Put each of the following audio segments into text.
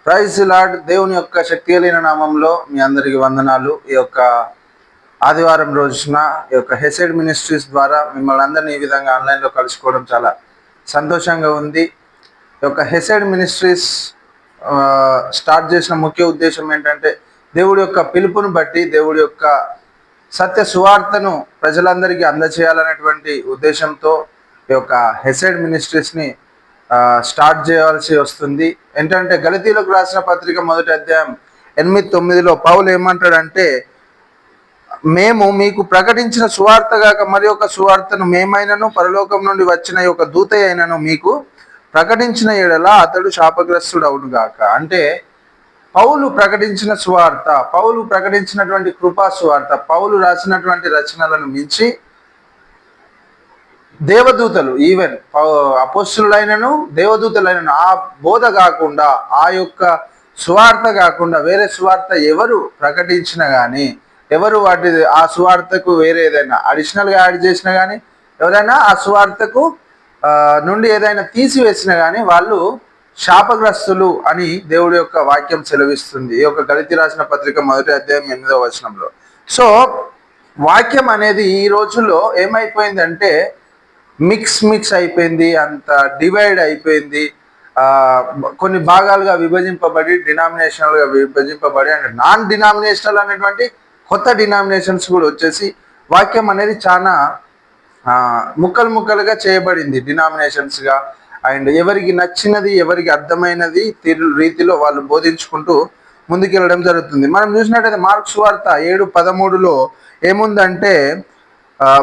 Praise lord. దేవుని యొక్క శక్తి కలిగిన నామంలో మీ అందరికి వందనాలు. ఈ యొక్క ఆదివారం రోజున ఈ యొక్క హెసెడ్ మినిస్ట్రీస్ ద్వారా మిమ్మల్ని అందరినీ ఈ విధంగా ఆన్లైన్లో కలుసుకోవడం చాలా సంతోషంగా ఉంది. ఈ యొక్క హెసెడ్ మినిస్ట్రీస్ స్టార్ట్ చేసిన ముఖ్య ఉద్దేశం ఏంటంటే దేవుడి యొక్క పిలుపును బట్టి దేవుడి యొక్క సత్య సువార్తను ప్రజలందరికీ అందచేయాలనేటువంటి ఉద్దేశంతో ఈ యొక్క హెసెడ్ మినిస్ట్రీస్ని స్టార్ట్ చేయాల్సి వస్తుంది. ఏంటంటే గలతీలకు రాసిన పత్రిక 1వ అధ్యాయం 8-9లో పౌలు ఏమంటాడంటే, మేము మీకు ప్రకటించిన సువార్త గాక మరి ఒక సువార్తను మేమైనను పరలోకం నుండి వచ్చిన యొక్క దూత అయినను మీకు ప్రకటించిన ఎడల అతడు శాపగ్రస్తుడు అవును గాక. అంటే పౌలు ప్రకటించిన సువార్త, పౌలు ప్రకటించినటువంటి కృపా సువార్త, పౌలు రాసినటువంటి రచనలను మించి దేవదూతలు, ఈవెన్ అపోస్తులైనను దేవదూతలైనను ఆ బోధ కాకుండా, ఆ యొక్క సువార్త కాకుండా వేరే సువార్త ఎవరు ప్రకటించినా కానీ, ఎవరు ఆ సువార్తకు వేరే ఏదైనా అడిషనల్గా యాడ్ చేసినా కానీ, ఎవరైనా ఆ సువార్తకు నుండి ఏదైనా తీసివేసినా కానీ వాళ్ళు శాపగ్రస్తులు అని దేవుడి యొక్క వాక్యం సెలవిస్తుంది. ఈ యొక్క గలతీ రాసిన పత్రిక 1వ అధ్యాయం 8వ వచనంలో. సో వాక్యం అనేది ఈ రోజుల్లో ఏమైపోయిందంటే మిక్స్ అయిపోయింది, అంత డివైడ్ అయిపోయింది. కొన్ని భాగాలుగా విభజింపబడి, డినామినేషనల్గా విభజింపబడి, అంటే నాన్ డినామినేషనల్ అనేటువంటి కొత్త డినామినేషన్స్ కూడా వచ్చేసి వాక్యం అనేది చాలా ముక్కలుగా చేయబడింది డినామినేషన్స్గా. అండ్ ఎవరికి నచ్చినది, ఎవరికి అర్థమైనది రీతిలో వాళ్ళు బోధించుకుంటూ ముందుకెళ్ళడం జరుగుతుంది. మనం చూసినట్టయితే మార్క్స్ వార్త 7:13లో ఏముందంటే,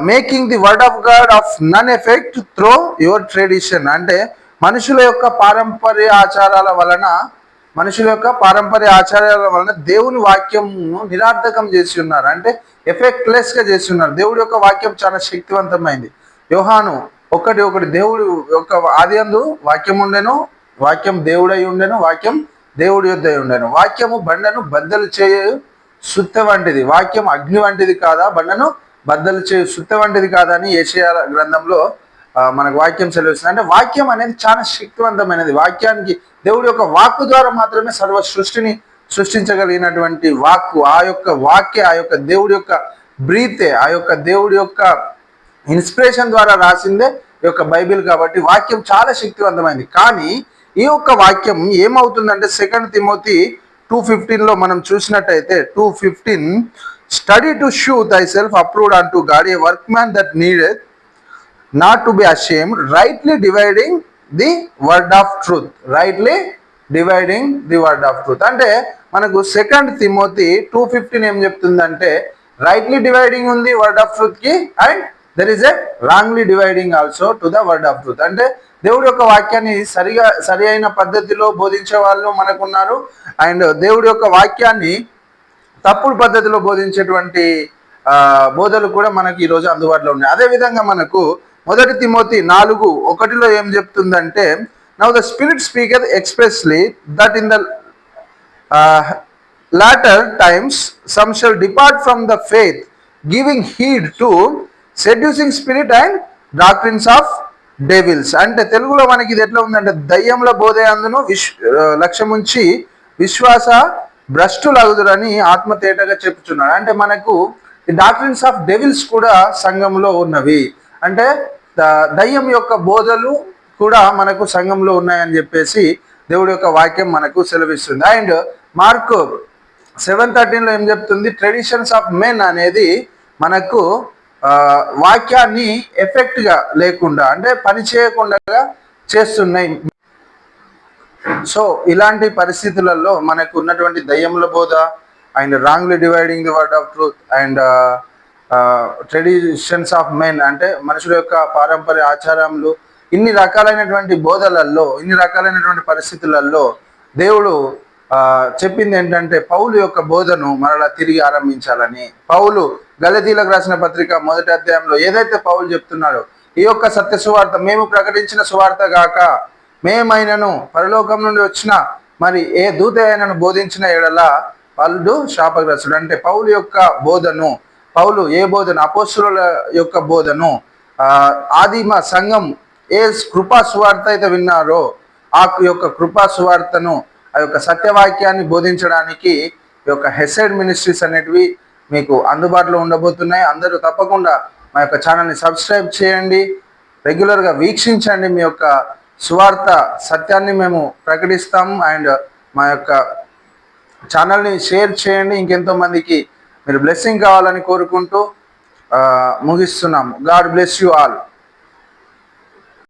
making the word of God of none effect through your tradition. అంటే మనుషుల యొక్క పారంపర్య ఆచారాల వలన దేవుని వాక్యంను నిరార్థకం చేసి ఉన్నారు, అంటే ఎఫెక్ట్లెస్గా చేసి ఉన్నారు. దేవుడి యొక్క వాక్యం చాలా శక్తివంతమైంది. యోహాను 1:1 దేవుడు యొక్క ఆది యందు వాక్యం ఉండెను, వాక్యం దేవుడై ఉండెను, వాక్యం దేవుడి యొద్ద ఉండెను, వాక్యము బండను బద్దలు చేయు సుత్తె వంటిది, వాక్యం అగ్ని వంటిది కాదా, బండను బద్దలు చేయు సుత్తె వంటిది కాదా అని యెషయా గ్రంథంలో మనకు వాక్యం సెలవిస్తుంది. అంటే వాక్యం అనేది చాలా శక్తివంతమైనది. వాక్యానికి దేవుడి యొక్క వాక్కు ద్వారా మాత్రమే సర్వ సృష్టిని సృష్టించగలిగినటువంటి వాక్కు, ఆ యొక్క దేవుడి యొక్క బ్రీతే, ఆ యొక్క దేవుడి యొక్క ఇన్స్పిరేషన్ ద్వారా రాసిందే ఈ యొక్క బైబిల్. కాబట్టి వాక్యం చాలా శక్తివంతమైంది. కానీ ఈ యొక్క వాక్యం ఏమవుతుందంటే 2 తిమోతి 2:15లో మనం చూసినట్టయితే 2:15, study to show thyself approved unto God, a workman that needed not to be ashamed, rightly dividing the word of truth. Rightly dividing the word of truth అంటే మనకు 2 తిమోతి 2:15 ఏం చెప్తుందంటే, rightly dividing ఉంది word of truth కి, and there is a wrongly dividing also to the word of truth. అంటే దేవుడి యొక్క వాక్యాన్ని సరి అయిన పద్ధతిలో బోధించే వాళ్ళు మనకున్నారు, అండ్ దేవుడి యొక్క వాక్యాన్ని తప్పుడు పద్ధతిలో బోధించేటువంటి బోధలు కూడా మనకి ఈరోజు అందుబాటులో ఉన్నాయి. అదేవిధంగా మనకు 1 తిమోతి 4:1లో ఏం చెప్తుందంటే, now the spirit speaker expressly that in the latter times some shall depart from the faith, giving heed to seducing spirit and doctrines of devils. అంటే తెలుగులో మనకి ఇది ఎట్లా ఉందంటే, దయ్యముల బోధ అందును లక్ష్యముంచి విశ్వాస భ్రష్టులగుదురని ఆత్మ తేటగా చెప్పుచున్నాడు. అంటే మనకు ఈ డాక్ట్రిన్స్ ఆఫ్ డెవిల్స్ కూడా సంఘంలో ఉన్నవి, అంటే దయ్యం యొక్క బోధలు కూడా మనకు సంఘంలో ఉన్నాయని చెప్పేసి దేవుడి యొక్క వాక్యం మనకు సెలవిస్తుంది. అండ్ మార్క్ 7:13లో ఏం చెప్తుంది, ట్రెడిషన్స్ ఆఫ్ మెన్ అనేది మనకు వాక్యాన్ని ఎఫెక్ట్గా లేకుండా, అంటే పని చేయకుండా చేస్తున్నాయి. సో ఇలాంటి పరిస్థితులలో మనకు ఉన్నటువంటి దయ్యముల బోధ, and wrongly dividing the word of truth, and traditions of men అంటే మనుషుల యొక్క పారంపర్య ఆచారములు, ఇన్ని రకాలైనటువంటి బోధలలో, ఇన్ని రకాలైనటువంటి పరిస్థితులలో దేవుడు చెప్పింది ఏంటంటే పౌలు యొక్క బోధను మరలా తిరిగి ఆరంభించాలని. పౌలు గలతీలకు రాసిన పత్రిక 1వ అధ్యాయంలో ఏదైతే పౌలు చెప్తున్నాడో, ఈ యొక్క సత్య సువార్త మేము ప్రకటించిన సువార్త గాక మేమైనను పరలోకం నుండి వచ్చిన మరి ఏ దూత అయినను బోధించిన ఎడల వాళ్ళు శాపగ్రస్తుడు. అంటే పౌలు యొక్క బోధను, పౌలు ఏ బోధను, అపోస్తుల యొక్క బోధను, ఆదిమ సంఘం ఏ కృపా సువార్త అయితే విన్నారో ఆ యొక్క కృపా సువార్తను ఆ యొక్క సత్యవాక్యాన్ని బోధించడానికి ఈ యొక్క హెసెడ్ మినిస్ట్రీస్ అనేటివి మీకు అందుబాటులో ఉండబోతున్నాయి. అందరూ తప్పకుండా మా యొక్క ఛానల్ని సబ్స్క్రైబ్ చేయండి, రెగ్యులర్గా వీక్షించండి. మీ యొక్క సువార్త సత్యాన్ని మేము ప్రకటిస్తాము. అండ్ మా యొక్క ఛానల్ని షేర్ చేయండి, ఇంకెంతో మందికి మీరు బ్లెస్సింగ్ కావాలని కోరుకుంటూ ముగిస్తున్నాము. God bless you all.